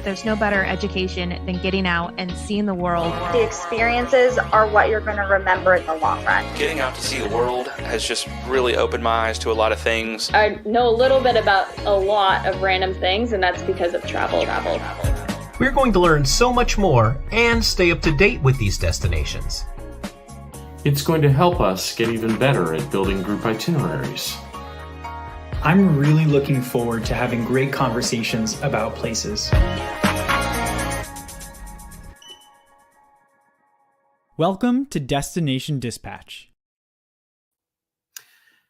There's no better education than getting out and seeing the world. The experiences are what you're going to remember in the long run. Getting out to see the world has just really opened my eyes to a lot of things. I know a little bit about a lot of random things, and that's because of travel. We're going to learn so much more and stay up to date with these destinations. It's going to help us get even better at building group itineraries. I'm really looking forward to having great conversations about places. Welcome to Destination Dispatch.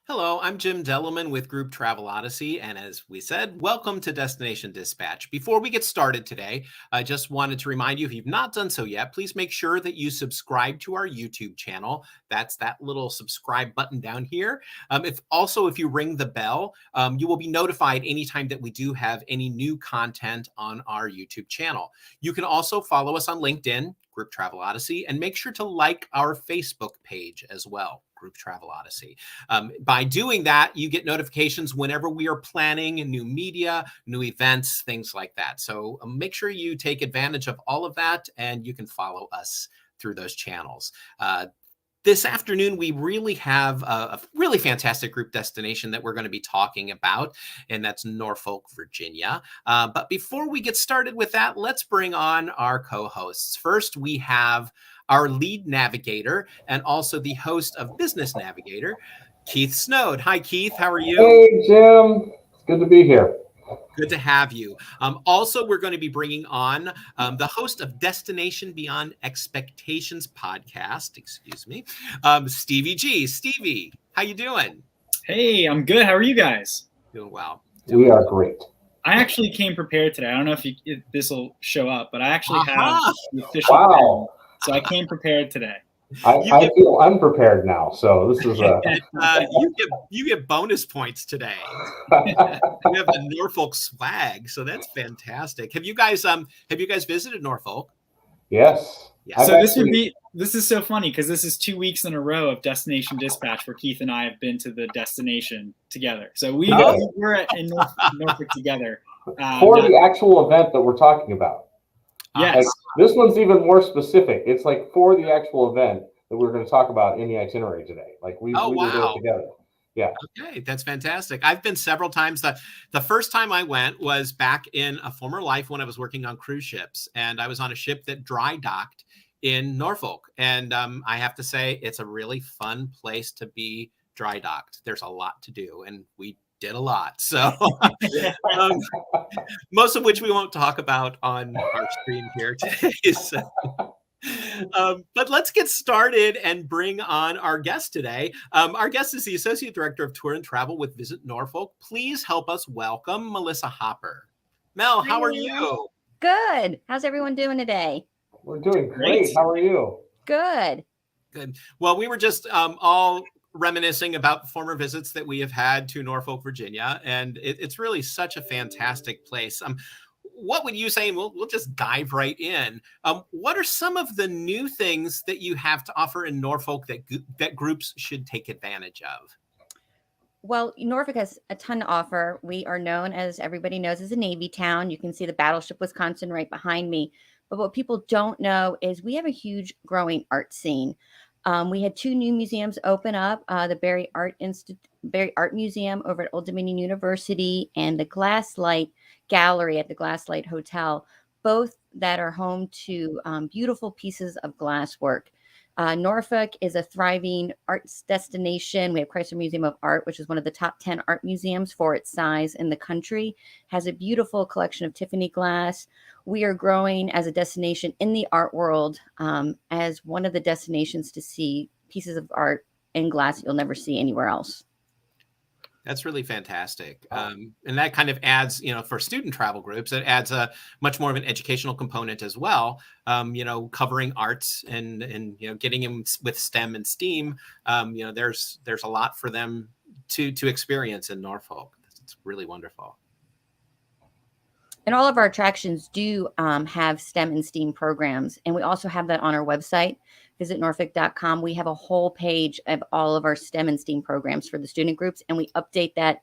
Hello, I'm Jim Delleman with Group Travel Odyssey, and as we said, welcome to Destination Dispatch. Before we get started today, I just wanted to remind you, if you've not done so yet, please make sure that you subscribe to our YouTube channel. That's that little subscribe button down here. If you ring the bell, you will be notified anytime that we do have any new content on our YouTube channel. You can also follow us on LinkedIn, Group Travel Odyssey, and make sure to like our Facebook page as well, Group Travel Odyssey. By doing that, you get notifications whenever we are planning new media, new events, things like that. So make sure you take advantage of all of that, and you can follow us through those channels. This afternoon, we really have a really fantastic group destination that we're going to be talking about, and that's Norfolk, Virginia. But before we get started with that, let's bring on our co-hosts. First, we have our lead navigator and also the host of Business Navigator, Keith Snowd. Hi, Keith. How are you? Hey, Jim. It's good to be here. Good to have you. Also, we're going to be bringing on the host of Destination Beyond Expectations podcast, Stevie G. Stevie, how you doing? Hey, I'm good. How are you guys? Doing well. We are great. I actually came prepared today. I don't know if this will show up, but I actually have the official pen, so I came prepared today. I feel unprepared now, so this is you get bonus points today. You have a Norfolk swag, so that's fantastic. Have you guys visited Norfolk? Yes. Yeah. So this is so funny because this is 2 weeks in a row of Destination Dispatch where Keith and I have been to the destination together. So we were in Norfolk together for the actual event that we're talking about. Yes. Like, this one's even more specific. It's like for the actual event that we're going to talk about in the itinerary today. Like we were there together. Yeah. Okay, that's fantastic. I've been several times. The first time I went was back in a former life when I was working on cruise ships, and I was on a ship that dry docked in Norfolk. And I have to say, it's a really fun place to be dry docked. There's a lot to do, and we did a lot. So most of which we won't talk about on our screen here today. So, but let's get started and bring on our guest today. Our guest is the Associate Director of Tour and Travel with Visit Norfolk. Please help us welcome Melissa Hopper. Mel, how are you? Good. How's everyone doing today? We're doing great. How are you? Good. Good. Well, we were just all reminiscing about former visits that we have had to Norfolk, Virginia, and it's really such a fantastic place. What would you say? And we'll just dive right in. What are some of the new things that you have to offer in Norfolk that groups should take advantage of? Well, Norfolk has a ton to offer. We are known, as everybody knows, as a Navy town. You can see the Battleship Wisconsin right behind me. But what people don't know is we have a huge growing art scene. We had 2 new museums open up, the Barry Art Museum over at Old Dominion University and the Glasslight Gallery at the Glasslight Hotel, both that are home to beautiful pieces of glass work. Norfolk is a thriving arts destination. We have Chrysler Museum of Art, which is one of the top 10 art museums for its size in the country, has a beautiful collection of Tiffany glass. We are growing as a destination in the art world, as one of the destinations to see pieces of art in glass you'll never see anywhere else. That's really fantastic. And that kind of adds, for student travel groups, it adds a much more of an educational component as well, covering arts and getting them with STEM and STEAM. There's a lot for them to experience in Norfolk. It's really wonderful. And all of our attractions do have STEM and STEAM programs. And we also have that on our website, VisitNorfolk.com. We have a whole page of all of our STEM and STEAM programs for the student groups. And we update that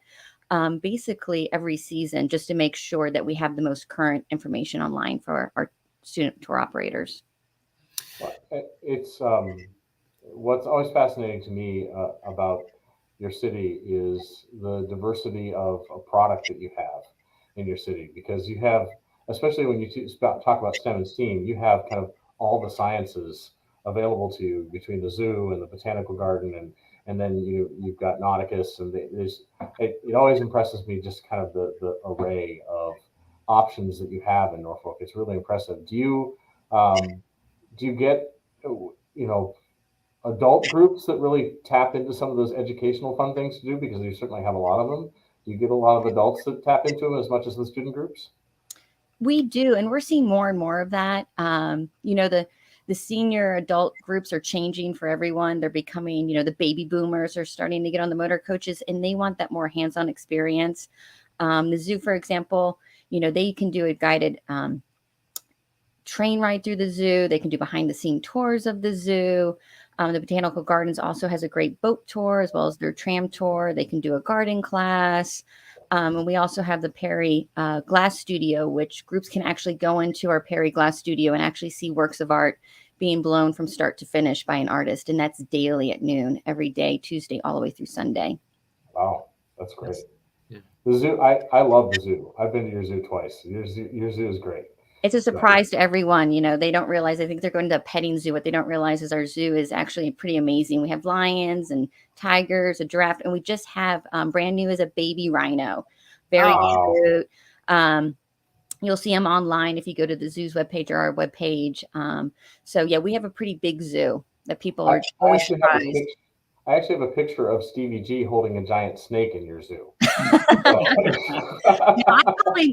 basically every season, just to make sure that we have the most current information online for our student tour operators. It's what's always fascinating to me about your city is the diversity of a product that you have in your city, because you have, especially when you talk about STEM and STEAM, you have kind of all the sciences available to you between the zoo and the botanical garden, and then you've got nauticus, and it always impresses me just kind of the array of options that you have in Norfolk. It's really impressive. Do you get adult groups that really tap into some of those educational fun things to do, because you certainly have a lot of them? Do you get a lot of adults that tap into them as much as the student groups? We do, and we're seeing more and more of that. The senior adult groups are changing for everyone. They're becoming, the baby boomers are starting to get on the motor coaches, and they want that more hands-on experience. The zoo, for example, they can do a guided train ride through the zoo. They can do behind-the-scene tours of the zoo. The Botanical Gardens also has a great boat tour as well as their tram tour. They can do a garden class. And we also have the Perry Glass Studio, which groups can actually go into our Perry Glass Studio and actually see works of art being blown from start to finish by an artist. And that's daily at noon, every day, Tuesday, all the way through Sunday. Wow, that's great. Yeah. The zoo, I love the zoo. I've been to your zoo twice. Your zoo is great. It's a surprise to everyone. They don't realize, I think they're going to a petting zoo. What they don't realize is our zoo is actually pretty amazing. We have lions and tigers, a giraffe, and we just have brand new as a baby rhino. Very cute. You'll see them online if you go to the zoo's webpage or our webpage. We have a pretty big zoo that people are always surprised. I actually have a picture of Stevie G holding a giant snake in your zoo.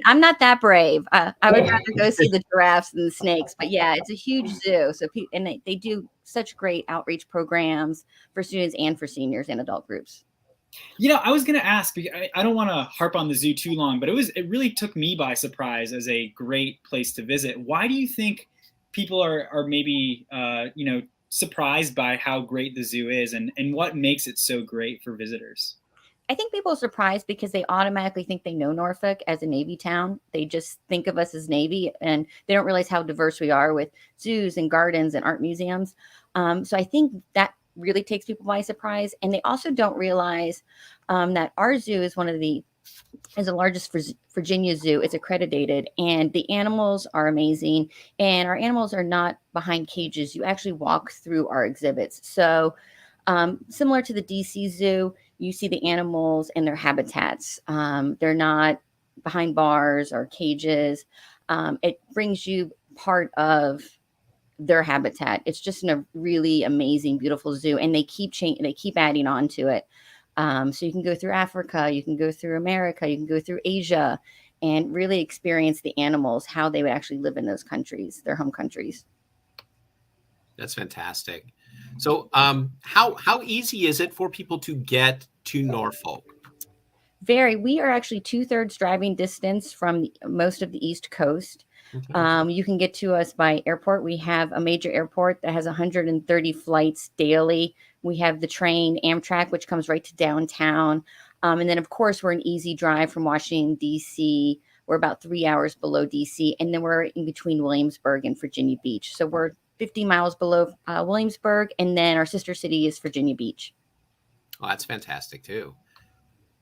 I'm not that brave. I would rather go see the giraffes than the snakes. But yeah, it's a huge zoo. So they do such great outreach programs for students and for seniors and adult groups. I was going to ask, I don't want to harp on the zoo too long, but it really took me by surprise as a great place to visit. Why do you think people are maybe, surprised by how great the zoo is, and what makes it so great for visitors? I think people are surprised because they automatically think they know Norfolk as a Navy town. They just think of us as Navy, and they don't realize how diverse we are with zoos and gardens and art museums. So I think that really takes people by surprise. And they also don't realize that our zoo is the largest Virginia zoo. It's accredited, and the animals are amazing. And our animals are not behind cages. You actually walk through our exhibits. So similar to the DC Zoo, you see the animals in their habitats. They're not behind bars or cages. It brings you part of their habitat. It's just a really amazing, beautiful zoo, and they keep adding on to it. So you can go through Africa, you can go through America, you can go through Asia, and really experience the animals, how they would actually live in those countries, their home countries. That's fantastic. So how easy is it for people to get to Norfolk? We are actually 2/3 driving distance from most of the East Coast. Okay. You can get to us by airport. We have a major airport that has 130 flights daily. We have the train, Amtrak, which comes right to downtown. And then, of course, we're an easy drive from Washington, D.C. We're about 3 hours below D.C. And then we're in between Williamsburg and Virginia Beach. So we're 50 miles below Williamsburg. And then our sister city is Virginia Beach. Oh, that's fantastic, too.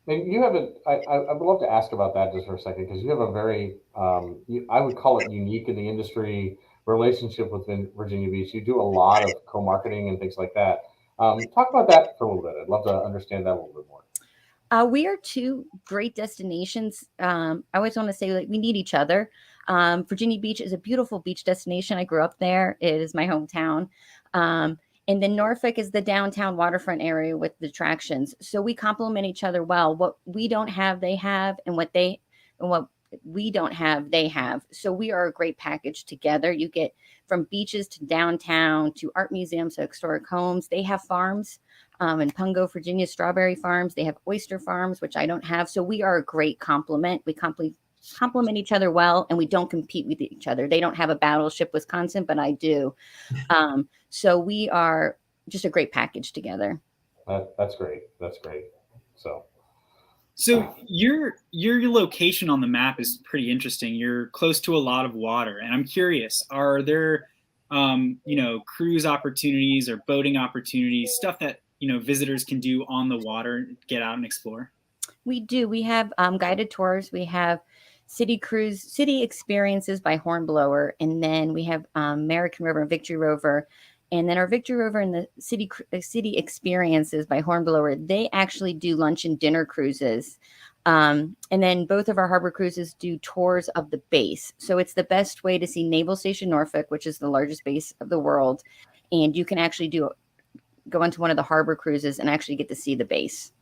And you have I would love to ask about that just for a second, because you have a very, I would call it unique in the industry relationship with Virginia Beach. You do a lot of co-marketing and things like that. Talk about that for a little bit. I'd love to understand that a little bit more. We are two great destinations. I always want to say we need each other. Virginia Beach is a beautiful beach destination. I grew up there. It is my hometown. And then Norfolk is the downtown waterfront area with the attractions. So we complement each other well. What we don't have, they have, and what we don't have, they have. So we are a great package together. You get from beaches to downtown to art museums to historic homes. They have farms in Pungo, Virginia, strawberry farms. They have oyster farms, which I don't have. So we are a great complement. We complement each other well, and we don't compete with each other. They don't have a Battleship Wisconsin, but I do. So we are just a great package together. That's great. That's great. So So your location on the map is pretty interesting. You're close to a lot of water, and I'm curious: are there, cruise opportunities or boating opportunities, stuff that visitors can do on the water, get out and explore? We do. We have guided tours. We have city experiences by Hornblower, and then we have American Rover and Victory Rover. And then our Victory Rover and the city experiences by Hornblower, they actually do lunch and dinner cruises. And then both of our harbor cruises do tours of the base. So it's the best way to see Naval Station Norfolk, which is the largest base of the world. And you can actually go onto one of the harbor cruises and actually get to see the base,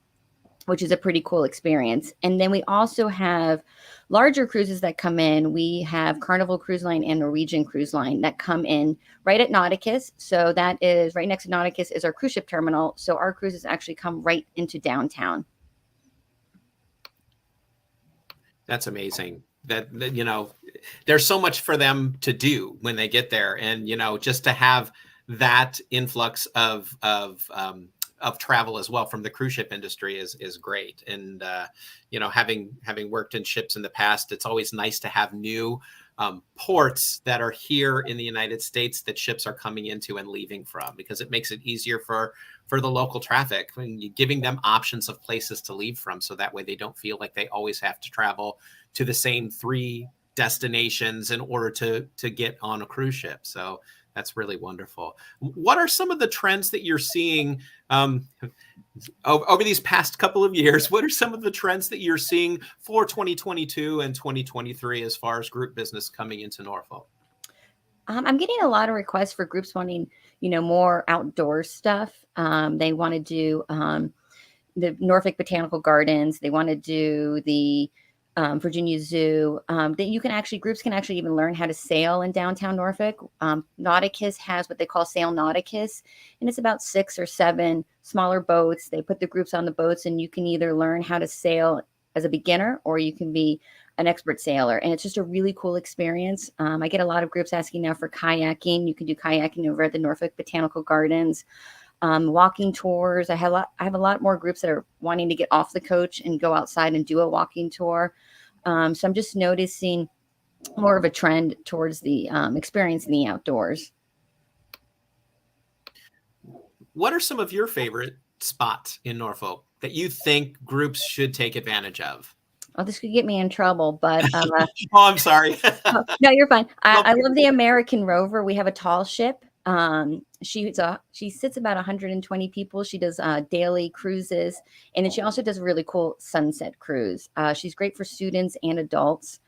which is a pretty cool experience. And then we also have larger cruises that come in. We have Carnival Cruise Line and Norwegian Cruise Line that come in right at Nauticus. So that is right next to Nauticus is our cruise ship terminal. So our cruises actually come right into downtown. That's amazing. That there's so much for them to do when they get there, and just to have that influx of travel as well from the cruise ship industry is great. And having worked in ships in the past, it's always nice to have new ports that are here in the United States that ships are coming into and leaving from, because it makes it easier for the local traffic, giving them options of places to leave from, so that way they don't feel like they always have to travel to the same 3 destinations in order to get on a cruise ship. So that's really wonderful. What are some of the trends that you're seeing over these past couple of years? What are some of the trends that you're seeing for 2022 and 2023 as far as group business coming into Norfolk? I'm getting a lot of requests for groups wanting, more outdoor stuff. They want to do the Norfolk Botanical Gardens. They want to do the Virginia Zoo. Groups can actually even learn how to sail in downtown Norfolk. Nauticus has what they call Sail Nauticus, and it's about 6 or 7 smaller boats. They put the groups on the boats, and you can either learn how to sail as a beginner, or you can be an expert sailor. And it's just a really cool experience. I get a lot of groups asking now for kayaking. You can do kayaking over at the Norfolk Botanical Gardens. Walking tours. I have a lot more groups that are wanting to get off the coach and go outside and do a walking tour. So I'm just noticing more of a trend towards the experience in the outdoors. What are some of your favorite spots in Norfolk that you think groups should take advantage of? Oh, this could get me in trouble, but oh, I'm sorry. No, you're fine. I love the American Rover. We have a tall ship. She sits about 120 people. She does daily cruises, and then she also does a really cool sunset cruise. She's great for students and adults.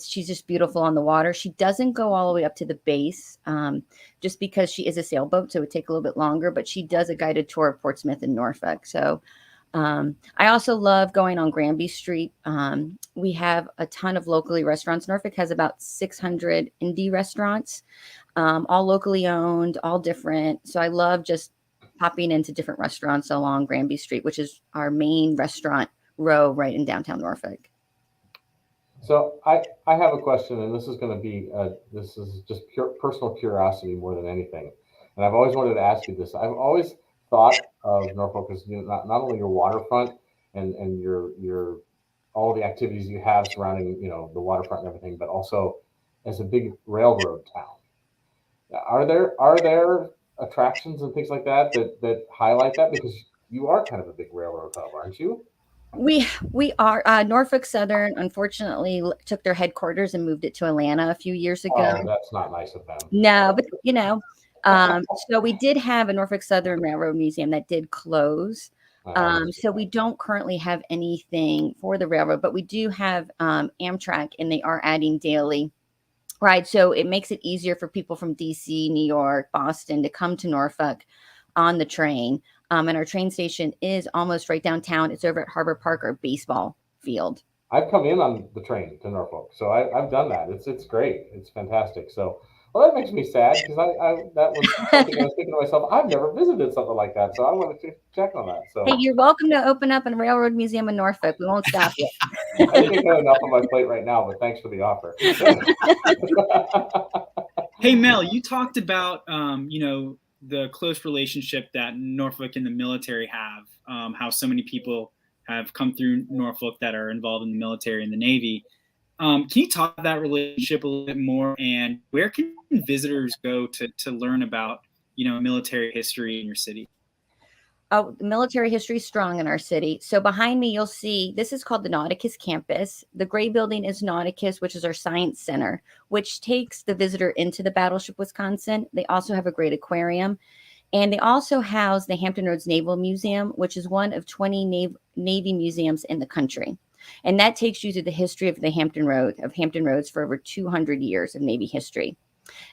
She's just beautiful on the water. She doesn't go all the way up to the base, just because she is a sailboat, so it would take a little bit longer, but she does a guided tour of Portsmouth and Norfolk. So I also love going on Granby Street. We have a ton of locally restaurants. Norfolk has about 600 indie restaurants, all locally owned, all different. So I love just popping into different restaurants along Granby Street, which is our main restaurant row right in downtown Norfolk. So I have a question, and this is going to be this is just pure personal curiosity more than anything. And I've always wanted to ask you this. I've always thought of Norfolk as not only your waterfront and your all the activities you have surrounding the waterfront and everything, but also as a big railroad town. Are there attractions and things like that highlight that? Because you are kind of a big railroad hub, aren't you? We are. Norfolk Southern, unfortunately, took their headquarters and moved it to Atlanta a few years ago. Oh, that's not nice of them. No, but so we did have a Norfolk Southern Railroad Museum that did close. So we don't currently have anything for the railroad, but we do have Amtrak, and they are adding daily rides. So it makes it easier for people from DC, New York, Boston to come to Norfolk on the train. And our train station is almost right downtown. It's over at Harbor Park, our baseball field. I've come in on the train to Norfolk, so I've done that. It's great. It's fantastic. So, well, that makes me sad, because that was something I was thinking to myself, I've never visited something like that, so I wanted to check on that. So, hey, you're welcome to open up a railroad museum in Norfolk. We won't stop you. I think I have enough on my plate right now, but thanks for the offer. Hey, Mel, you talked about the close relationship that Norfolk and the military have, how so many people have come through Norfolk that are involved in the military and the Navy. Can you talk about that relationship a little bit more, and where can visitors go to learn about, military history in your city? Oh, the military history is strong in our city. So behind me, you'll see this is called the Nauticus campus. The gray building is Nauticus, which is our science center, which takes the visitor into the Battleship Wisconsin. They also have a great aquarium. And they also house the Hampton Roads Naval Museum, which is one of 20 Navy museums in the country. And that takes you to the history of the Hampton Roads for over 200 years of Navy history.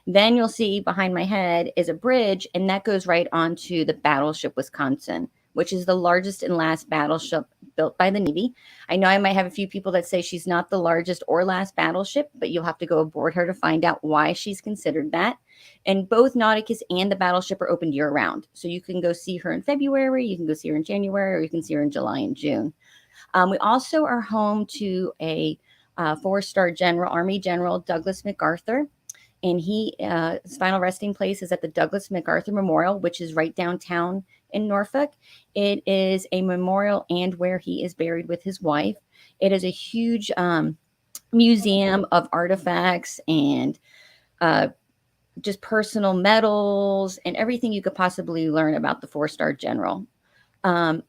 Then you'll see behind my head is a bridge, and that goes right onto the Battleship Wisconsin, which is the largest and last battleship built by the Navy. I know I might have a few people that say she's not the largest or last battleship, but you'll have to go aboard her to find out why she's considered that. And both Nauticus and the Battleship are open year round. So you can go see her in February, you can go see her in January, or you can see her in July and June. We also are home to a four-star general, Army General Douglas MacArthur. And his final resting place is at the Douglas MacArthur Memorial, which is right downtown in Norfolk. It is a memorial and where he is buried with his wife. It is a huge museum of artifacts and just personal medals and everything you could possibly learn about the four-star general.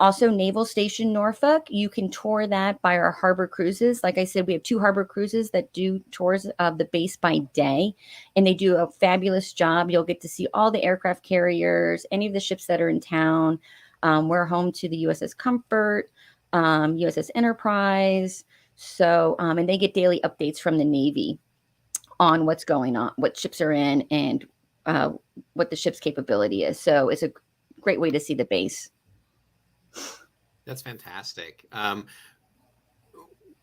Also, Naval Station, Norfolk. You can tour that by our harbor cruises. Like I said, we have 2 harbor cruises that do tours of the base by day, and they do a fabulous job. You'll get to see all the aircraft carriers, any of the ships that are in town. We're home to the USS Comfort, USS Enterprise. So, and they get daily updates from the Navy on what's going on, what ships are in, and what the ship's capability is. So it's a great way to see the base. That's fantastic.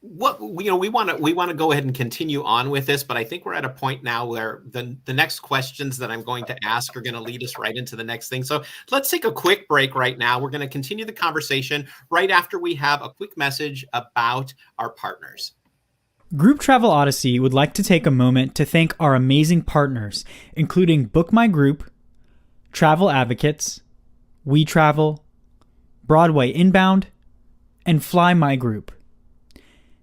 We want to go ahead and continue on with this, but I think we're at a point now where the next questions that I'm going to ask are going to lead us right into the next thing. So let's take a quick break right now. We're going to continue the conversation right after we have a quick message about our partners. Group Travel Odyssey would like to take a moment to thank our amazing partners, including Book My Group, Travel Advocates, We Travel, Broadway Inbound, and Fly My Group.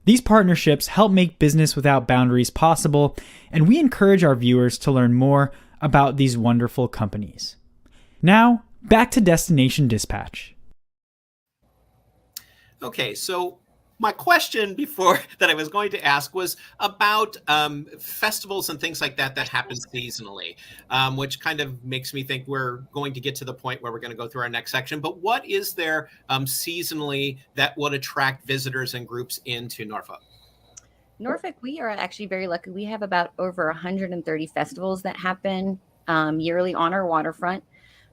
These partnerships help make business without boundaries possible, and we encourage our viewers to learn more about these wonderful companies. Now, back to Destination Dispatch. Okay, so my question before that I was going to ask was about festivals and things like that happen seasonally, which kind of makes me think we're going to get to the point where we're going to go through our next section. But what is there seasonally that would attract visitors and groups into Norfolk? Norfolk, we are actually very lucky. We have about over 130 festivals that happen yearly on our waterfront.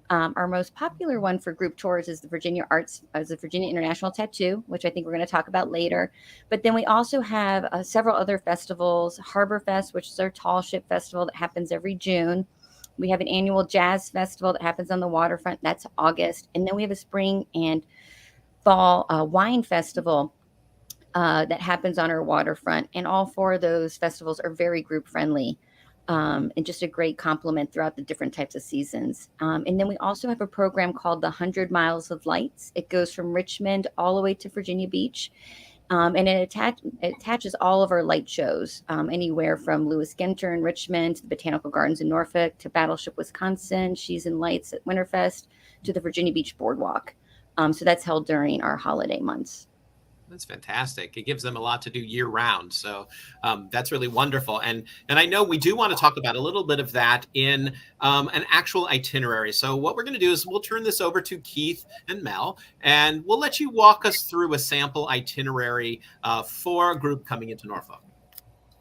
Our most popular one for group tours is the Virginia International Tattoo, which I think we're going to talk about later. But then we also have several other festivals, Harborfest, which is our tall ship festival that happens every June. We have an annual jazz festival that happens on the waterfront. That's August. And then we have a spring and fall wine festival that happens on our waterfront. And all 4 of those festivals are very group friendly. And just a great complement throughout the different types of seasons. And then we also have a program called the 100 Miles of Lights. It goes from Richmond all the way to Virginia Beach. And it attaches all of our light shows, anywhere from Lewis Ginter in Richmond to the Botanical Gardens in Norfolk to Battleship Wisconsin, She's in Lights at Winterfest to the Virginia Beach Boardwalk. So that's held during our holiday months. That's fantastic. It gives them a lot to do year round. So that's really wonderful. And I know we do want to talk about a little bit of that in an actual itinerary. So what we're going to do is we'll turn this over to Keith and Mel, and we'll let you walk us through a sample itinerary for a group coming into Norfolk.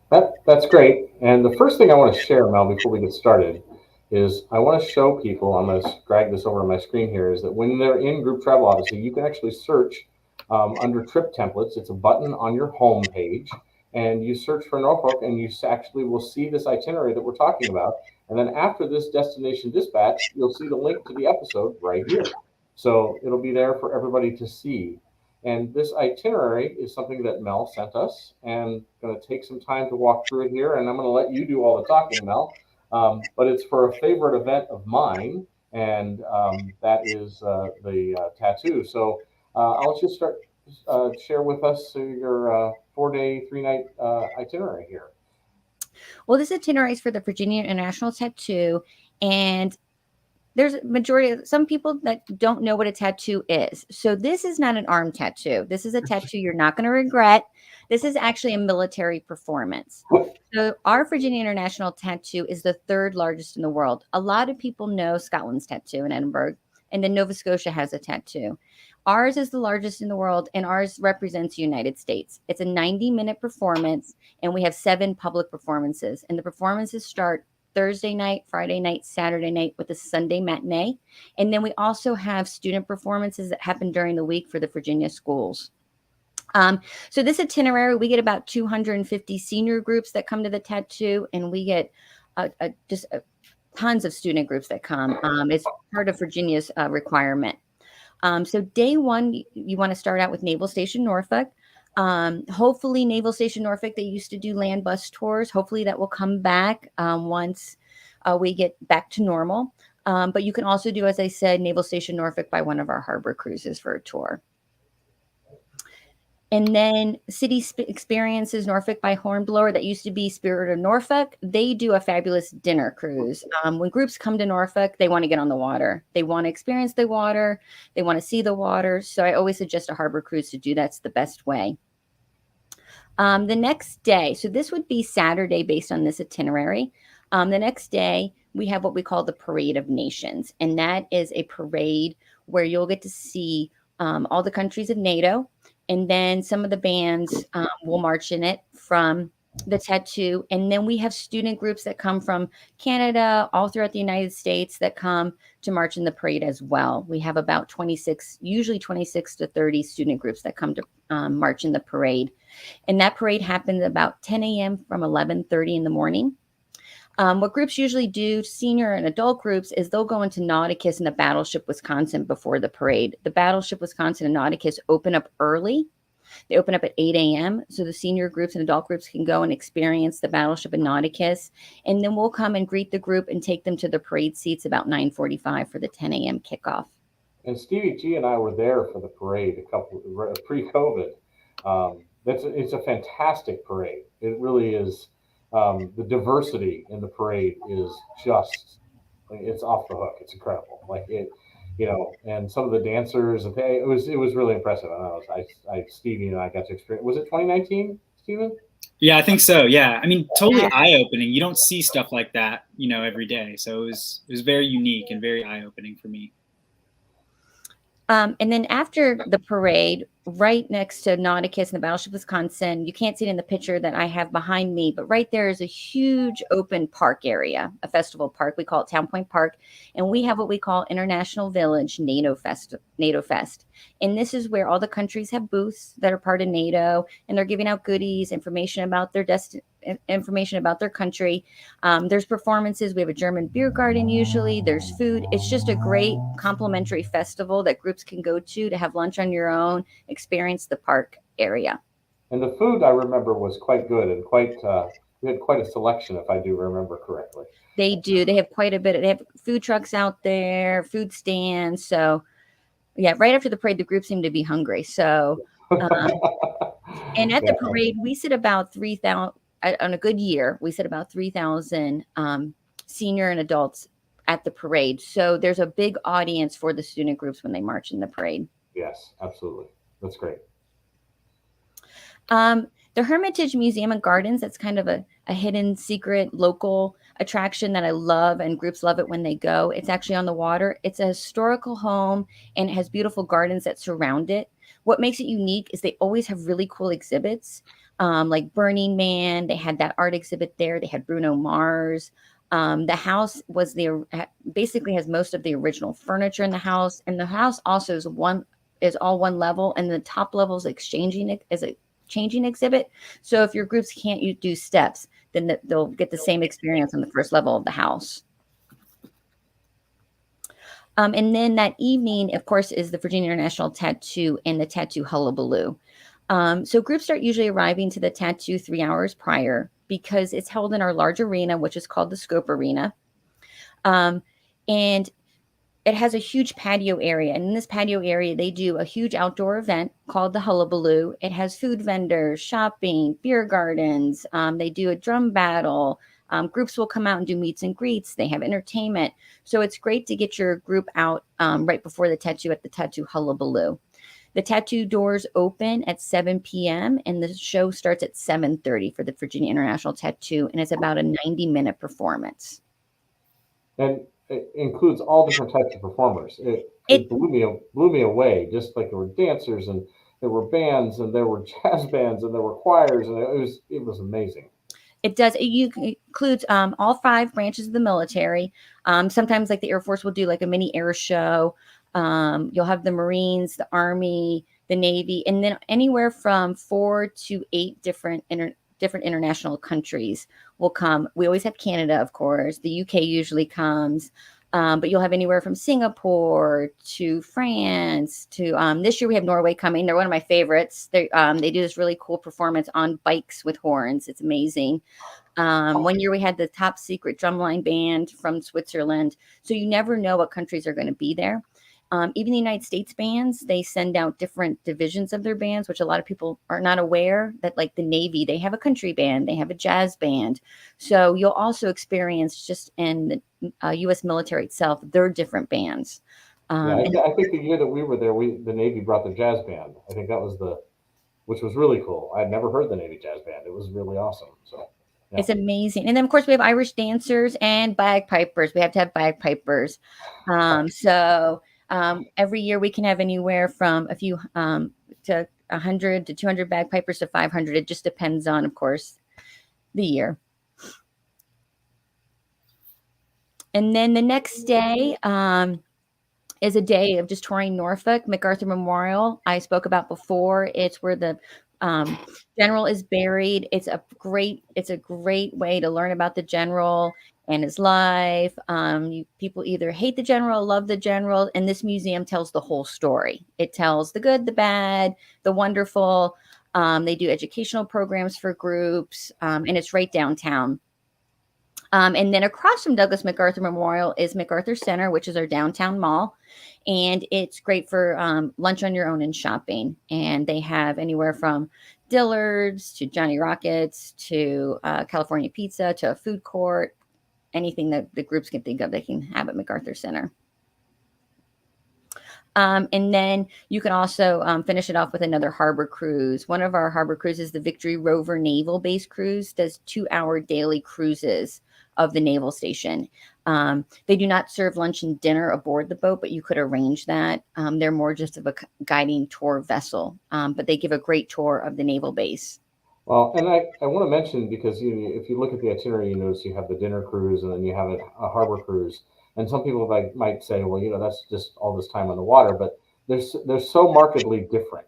That's great. And the first thing I want to share, Mel, before we get started, is I want to show people, I'm going to drag this over to my screen here, is that when they're in Group Travel Odyssey, you can actually search under trip templates. It's a button on your home page, and you search for Norfolk, and you actually will see this itinerary that we're talking about. And then after this destination dispatch, you'll see the link to the episode right here. So it'll be there for everybody to see. And this itinerary is something that Mel sent us, and going to take some time to walk through it here. And I'm going to let you do all the talking, Mel. But it's for a favorite event of mine, and that is the tattoo. So I'll just start share with us your 4-day, 3-night itinerary here? Well, this itinerary is for the Virginia International Tattoo, and there's a majority of some people that don't know what a tattoo is. So this is not an arm tattoo. This is a tattoo you're not going to regret. This is actually a military performance. So our Virginia International Tattoo is the third largest in the world. A lot of people know Scotland's tattoo in Edinburgh, and then Nova Scotia has a tattoo. Ours is the largest in the world, and ours represents the United States. It's a 90-minute performance, and we have 7 public performances. And the performances start Thursday night, Friday night, Saturday night with a Sunday matinee. And then we also have student performances that happen during the week for the Virginia schools. So this itinerary, we get about 250 senior groups that come to the tattoo, and we get tons of student groups that come. It's part of Virginia's requirement. So day one, you want to start out with Naval Station, Norfolk. Hopefully Naval Station Norfolk, they used to do land bus tours. Hopefully that will come back once we get back to normal. But you can also do, as I said, Naval Station Norfolk by one of our harbor cruises for a tour. And then City Experiences Norfolk by Hornblower, that used to be Spirit of Norfolk. They do a fabulous dinner cruise. When groups come to Norfolk, they want to get on the water. They want to experience the water. They want to see the water. So I always suggest a harbor cruise to do. That's the best way. The next day, so this would be Saturday based on this itinerary. The next day, we have what we call the Parade of Nations. And that is a parade where you'll get to see all the countries of NATO. And then some of the bands will march in it from the tattoo. And then we have student groups that come from Canada, all throughout the United States, that come to march in the parade as well. We have about 26, usually 26 to 30 student groups that come to march in the parade. And that parade happens about 10 a.m. from 11:30 in the morning. What groups usually do, senior and adult groups, is they'll go into Nauticus and the Battleship Wisconsin before the parade. The Battleship Wisconsin and Nauticus open up early. They open up at 8 a.m. So the senior groups and adult groups can go and experience the Battleship and Nauticus. And then we'll come and greet the group and take them to the parade seats about 9:45 for the 10 a.m. kickoff. And Stevie G and I were there for the parade pre-COVID. It's a fantastic parade. It really is. The diversity in the parade is just, it's off the hook. It's incredible. Like it, and some of the dancers, it was really impressive. Stevie and I got to experience. Was it 2019, Steven? Yeah, I think so. Yeah, I mean, totally eye-opening. You don't see stuff like that, every day. So it was very unique and very eye-opening for me. And then after the parade, right next to Nauticus and the Battleship Wisconsin, you can't see it in the picture that I have behind me, but right there is a huge open park area, a festival park. We call it Town Point Park. And we have what we call International Village NATO Fest. And this is where all the countries have booths that are part of NATO, and they're giving out goodies, information about their information about their country. There's performances. We have a German beer garden usually. There's food. It's just a great complimentary festival that groups can go to have lunch on your own, experience the park area. And the food, I remember, was quite good and we had quite a selection, if I do remember correctly. They do. They have quite a bit. They have food trucks out there, food stands. So yeah, right after the parade, the group seemed to be hungry. So, and at the parade, we sit about 3,000, on a good year, we sit about 3,000 senior and adults at the parade. So there's a big audience for the student groups when they march in the parade. Yes, absolutely. That's great. The Hermitage Museum and Gardens, that's kind of a hidden secret local attraction that I love, and groups love it when they go. It's actually on the water. It's a historical home, and it has beautiful gardens that surround it. What makes it unique is they always have really cool exhibits, like Burning Man. They had that art exhibit there. They had Bruno Mars. The house basically has most of the original furniture in the house, and the house also is all one level, and the top level is changing exhibit. So if your groups can't do steps, then they'll get the same experience on the first level of the house. And then that evening, of course, is the Virginia International Tattoo and the Tattoo Hullabaloo. So groups start usually arriving to the tattoo 3 hours prior, because it's held in our large arena, which is called the Scope Arena. And it has a huge patio area. And in this patio area, they do a huge outdoor event called the Hullabaloo. It has food vendors, shopping, beer gardens. They do a drum battle. Groups will come out and do meets and greets. They have entertainment. So it's great to get your group out right before the tattoo at the Tattoo Hullabaloo. The tattoo doors open at 7 p.m. and the show starts at 7:30 for the Virginia International Tattoo, and it's about a 90-minute performance. And it includes all different types of performers. It blew me away. Just like there were dancers and there were bands and there were jazz bands and there were choirs, and it was amazing. It does. It includes all 5 branches of the military. Sometimes, like the Air Force will do like a mini air show. You'll have the Marines, the Army, the Navy, and then anywhere from 4 to 8 different international countries will come. We always have Canada, of course. The UK usually comes, but you'll have anywhere from Singapore to France to this year we have Norway coming. They're one of my favorites. They do this really cool performance on bikes with horns. It's amazing. One year we had the top secret drumline band from Switzerland. So you never know what countries are going to be there. Even the United States bands, they send out different divisions of their bands, which a lot of people are not aware that, like the Navy, they have a country band, they have a jazz band. So you'll also experience just in the U.S. military itself, their different bands. I think the year that we were there, the Navy brought their jazz band. I think that was which was really cool. I'd never heard the Navy jazz band. It was really awesome. So. Yeah. It's amazing. And then, of course, we have Irish dancers and bagpipers. We have to have bagpipers. Every year we can have anywhere from a few to 100 to 200 bagpipers to 500. It just depends on, of course, the year. And then the next day is a day of just touring Norfolk. MacArthur Memorial, I spoke about before. It's where the general is buried. It's a great way to learn about the general and his life. People either hate the general, love the general, and this museum tells the whole story. It tells the good, the bad, the wonderful. They do educational programs for groups, and it's right downtown. And then across from Douglas MacArthur Memorial is MacArthur Center, which is our downtown mall. And it's great for lunch on your own and shopping. And they have anywhere from Dillard's to Johnny Rockets to California Pizza to a food court. Anything that the groups can think of, they can have at MacArthur Center. And then you can also finish it off with another harbor cruise. One of our harbor cruises, the Victory Rover Naval Base Cruise, does 2-hour daily cruises of the Naval Station. They do not serve lunch and dinner aboard the boat, but you could arrange that. They're more just of a guiding tour vessel, but they give a great tour of the naval base. Well, and I want to mention, because if you look at the itinerary, you notice you have the dinner cruise and then you have a harbor cruise. And some people might say, well, that's just all this time on the water, but they're so markedly different.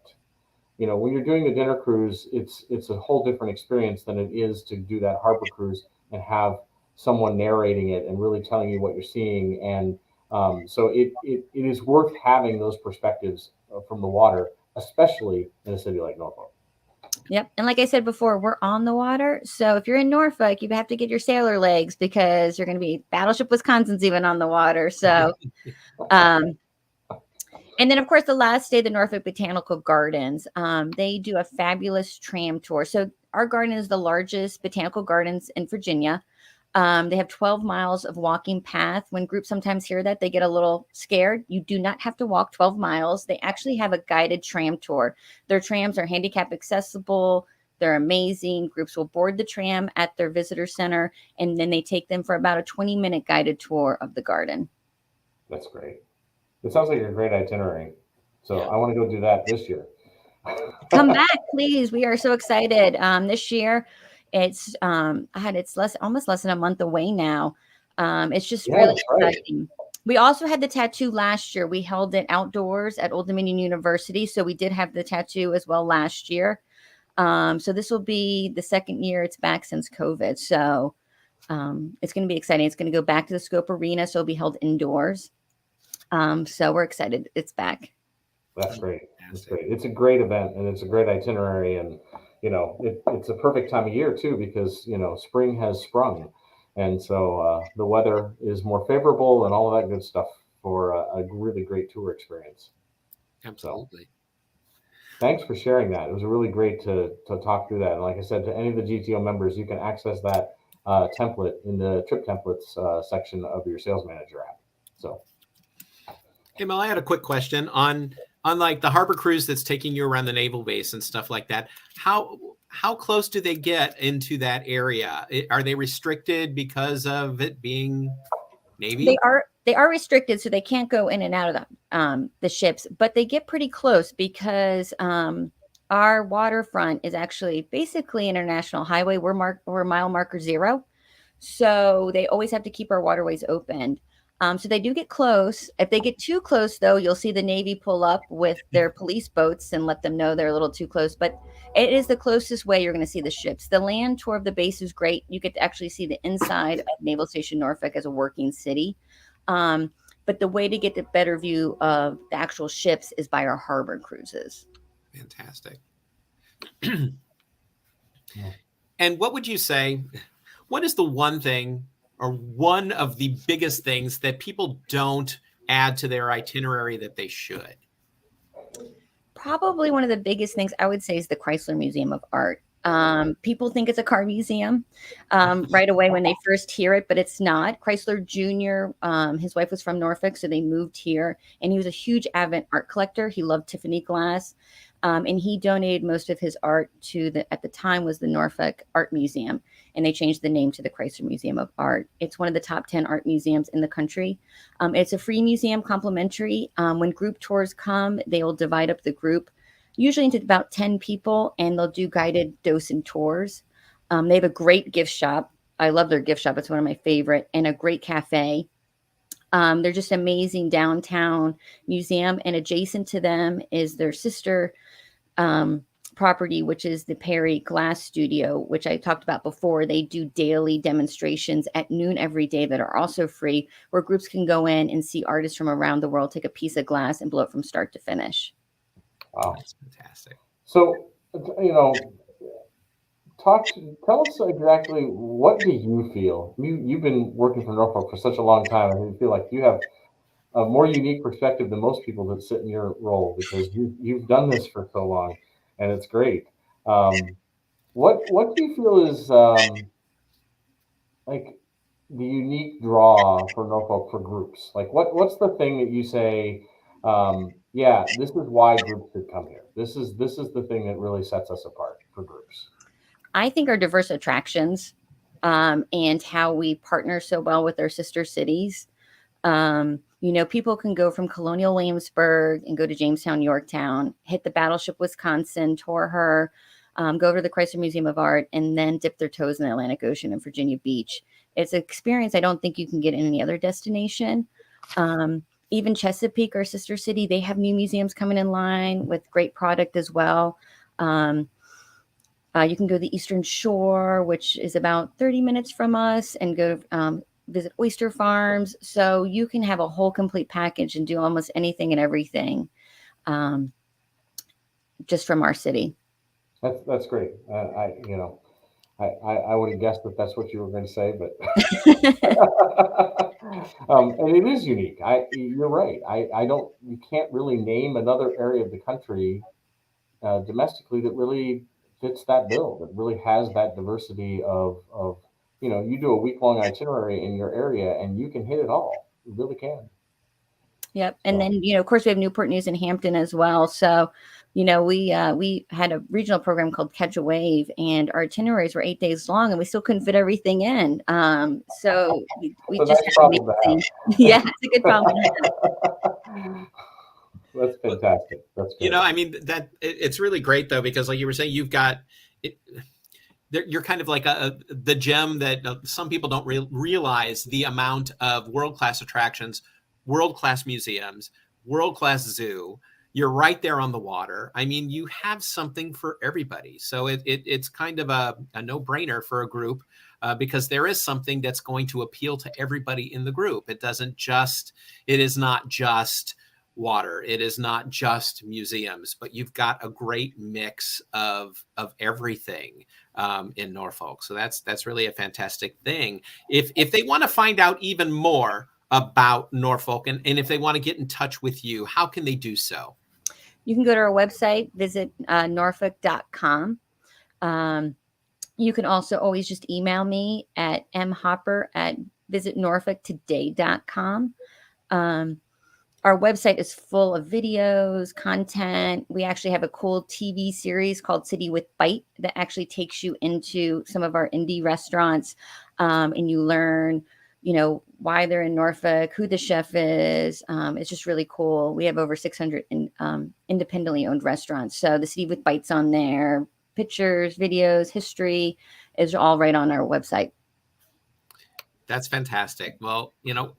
When you're doing the dinner cruise, it's a whole different experience than it is to do that harbor cruise and have someone narrating it and really telling you what you're seeing. And so it is worth having those perspectives from the water, especially in a city like Norfolk. Yep. And like I said before, we're on the water. So if you're in Norfolk, you have to get your sailor legs because you're going to be Battleship Wisconsin's even on the water. So, and then of course, the last day, the Norfolk Botanical Gardens, they do a fabulous tram tour. So our garden is the largest botanical gardens in Virginia. They have 12 miles of walking path. When groups sometimes hear that, they get a little scared. You do not have to walk 12 miles. They actually have a guided tram tour. Their trams are handicap accessible. They're amazing. Groups will board the tram at their visitor center, and then they take them for about a 20-minute guided tour of the garden. That's great. It sounds like a great itinerary. So I want to go do that this year. Come back, please. We are so excited. This year, it's almost less than a month away now. It's just really exciting. We also had the tattoo last year. We held it outdoors at Old Dominion University. So we did have the tattoo as well last year. So this will be the second year it's back since COVID. So it's going to be exciting. It's going to go back to the Scope Arena. So it'll be held indoors. So we're excited. It's back. That's great. That's great. It's a great event and it's a great itinerary, and it's a perfect time of year too, because spring has sprung, and so the weather is more favorable and all of that good stuff for a really great tour experience. Absolutely. So, thanks for sharing that. It was really great to talk through that. And like I said, to any of the GTO members, you can access that template in the trip templates section of your sales manager app. So, Hey Mel, I had a quick question on like the harbor cruise that's taking you around the naval base and stuff like that. How close do they get into that area? Are they restricted because of it being Navy? They are restricted, so they can't go in and out of the ships, but they get pretty close because our waterfront is actually basically international highway. We're mile marker 0, so they always have to keep our waterways open. So they do get close. If they get too close, though, you'll see the Navy pull up with their police boats and let them know they're a little too close. But it is the closest way you're going to see the ships. The land tour of the base is great. You get to actually see the inside of Naval Station Norfolk as a working city. But the way to get the better view of the actual ships is by our harbor cruises. Fantastic. And what would you say, what is the one thing or one of the biggest things that people don't add to their itinerary that they should? Probably one of the biggest things I would say is the Chrysler Museum of Art. People think it's a car museum right away when they first hear it, but it's not. Chrysler Jr., his wife was from Norfolk, so they moved here, and he was a huge avid art collector. He loved Tiffany glass, and he donated most of his art to at the time was the Norfolk Art Museum, and they changed the name to the Chrysler Museum of Art. It's one of the top 10 art museums in the country. It's a free museum, complimentary. When group tours come, they will divide up the group usually into about 10 people, and they'll do guided docent tours. They have a great gift shop. I love their gift shop. It's one of my favorite, and a great cafe. They're just amazing downtown museum, and adjacent to them is their sister property, which is the Perry Glass Studio, which I talked about before. They do daily demonstrations at noon every day that are also free, where groups can go in and see artists from around the world take a piece of glass and blow it from start to finish. Wow, that's fantastic. So, tell us exactly, what do you feel? You've been working for Norfolk for such a long time, and I feel like you have a more unique perspective than most people that sit in your role, because you've done this for so long, and it's great. What do you feel is like the unique draw for Norfolk for groups? Like what's the thing that you say, yeah, this is why groups should come here. This is the thing that really sets us apart for groups. I think our diverse attractions and how we partner so well with our sister cities. People can go from Colonial Williamsburg and go to Jamestown, Yorktown, hit the Battleship Wisconsin, tour her, go to the Chrysler Museum of Art, and then dip their toes in the Atlantic Ocean and Virginia Beach. It's an experience I don't think you can get in any other destination. Even Chesapeake, our sister city, they have new museums coming in line with great product as well. You can go to the Eastern Shore, which is about 30 minutes from us, and go visit oyster farms. So you can have a whole complete package and do almost anything and everything just from our city. That's great. I would have guessed that that's what you were going to say, but and it is unique. You're right. You can't really name another area of the country domestically that really fits that bill, that really has that diversity of you do a week-long itinerary in your area and you can hit it all. You really can. Yep. And then, of course, we have Newport News and Hampton as well. So, we had a regional program called Catch a Wave, and our itineraries were 8 days long, and we still couldn't fit everything in. So we just nice problem to have. Yeah, it's a good problem to have. That's fantastic. That's good. It's really great though, because like you were saying, you've got it. You're kind of like the gem that some people don't realize the amount of world-class attractions, world-class museums, world-class zoo. You're right there on the water. I mean, you have something for everybody. So it's kind of a no-brainer for a group because there is something that's going to appeal to everybody in the group. It is not just water. It is not just museums, but you've got a great mix of everything in Norfolk. So that's really a fantastic thing. If they want to find out even more about Norfolk, and if they want to get in touch with you, how can they do so? You can go to our website, visit norfolk.com. You can also always just email me at mhopper@visitnorfolktoday.com. Our website is full of videos, content. We actually have a cool TV series called City with Bite that actually takes you into some of our indie restaurants, and you learn, why they're in Norfolk, who the chef is. It's just really cool. We have over 600 independently owned restaurants. So the City with Bite's on there. Pictures, videos, history is all right on our website. That's fantastic. Well,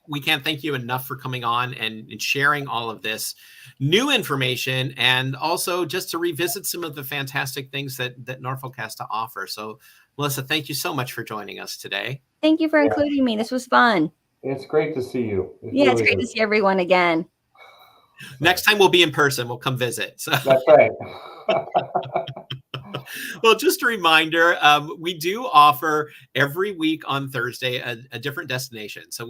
we can't thank you enough for coming on and sharing all of this new information, and also just to revisit some of the fantastic things that Norfolk has to offer. So, Melissa, thank you so much for joining us today. Thank you for including me. This was fun. It's great to see you. It's great to see everyone again. Next time we'll be in person. We'll come visit. So. That's right. Well, just a reminder, we do offer every week on Thursday a different destination. So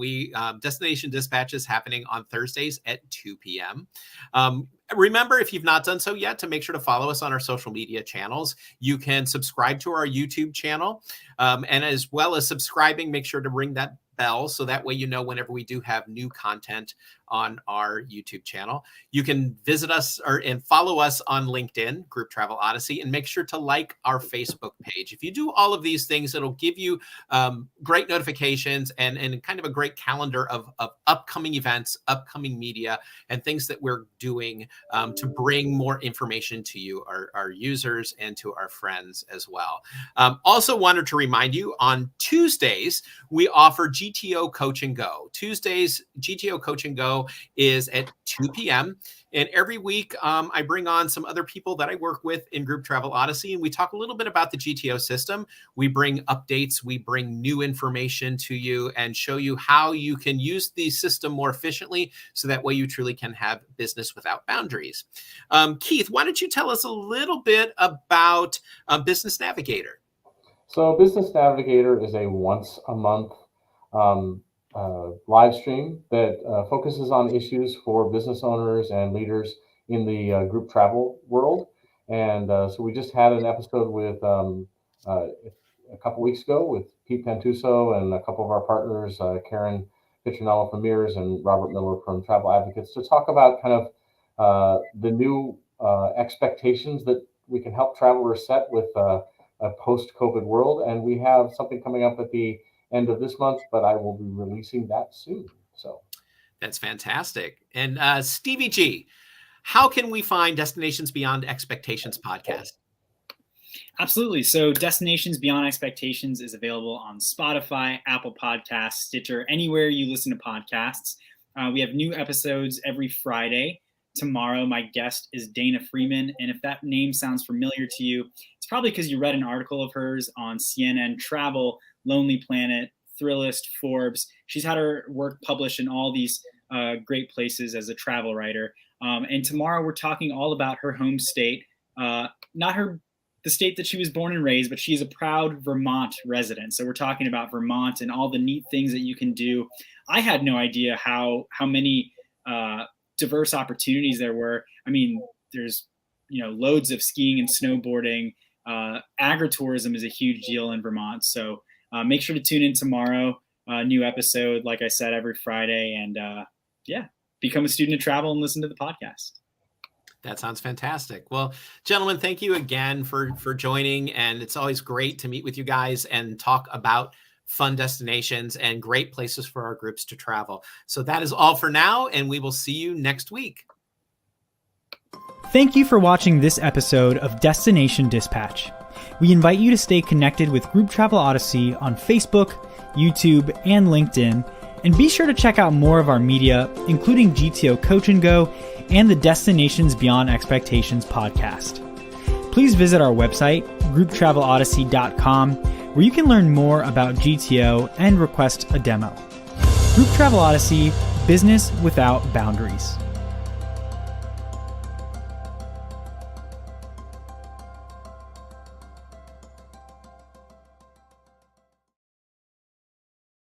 Destination Dispatch is happening on Thursdays at 2 p.m. Remember, if you've not done so yet, to make sure to follow us on our social media channels. You can subscribe to our YouTube channel, and as well as subscribing, make sure to ring that bell so that way whenever we do have new content on our YouTube channel. You can visit us and follow us on LinkedIn, Group Travel Odyssey, and make sure to like our Facebook page. If you do all of these things, it'll give you great notifications and kind of a great calendar of upcoming events, upcoming media, and things that we're doing to bring more information to you, our users, and to our friends as well. Also wanted to remind you, on Tuesdays, we offer GTO Coach and Go. Tuesdays, GTO Coach and Go is at 2 p.m. And every week, I bring on some other people that I work with in Group Travel Odyssey, and we talk a little bit about the GTO system. We bring updates, we bring new information to you, and show you how you can use the system more efficiently, so that way you truly can have business without boundaries. Keith, why don't you tell us a little bit about Business Navigator? So Business Navigator is a once a month live stream that focuses on issues for business owners and leaders in the group travel world. And so we just had an episode with a couple weeks ago with Pete Pantuso and a couple of our partners, Karen Pitronello from Mears and Robert Miller from Travel Advocates, to talk about kind of the new expectations that we can help travelers set with a post-COVID world. And we have something coming up at the end of this month, but I will be releasing that soon. So that's fantastic. And Stevie G, how can we find Destinations Beyond Expectations podcast? Absolutely. So Destinations Beyond Expectations is available on Spotify, Apple Podcasts, Stitcher, anywhere you listen to podcasts. We have new episodes every Friday. Tomorrow, my guest is Dana Freeman. And if that name sounds familiar to you, it's probably because you read an article of hers on CNN Travel, Lonely Planet, Thrillist, Forbes. She's had her work published in all these great places as a travel writer. And tomorrow we're talking all about her home state, not the state that she was born and raised, but she's a proud Vermont resident. So we're talking about Vermont and all the neat things that you can do. I had no idea how many diverse opportunities there were. I mean, there's loads of skiing and snowboarding. Agritourism is a huge deal in Vermont. So make sure to tune in tomorrow. New episode, like I said, every Friday. And become a student of travel and listen to the podcast. That sounds fantastic. Well, gentlemen, thank you again for joining. And it's always great to meet with you guys and talk about fun destinations and great places for our groups to travel. So that is all for now, and we will see you next week. Thank you for watching this episode of Destination Dispatch. We invite you to stay connected with Group Travel Odyssey on Facebook, YouTube, and LinkedIn, and be sure to check out more of our media, including GTO Coach and Go and the Destinations Beyond Expectations podcast. Please visit our website, grouptravelodyssey.com, where you can learn more about GTO and request a demo. Group Travel Odyssey, business without boundaries.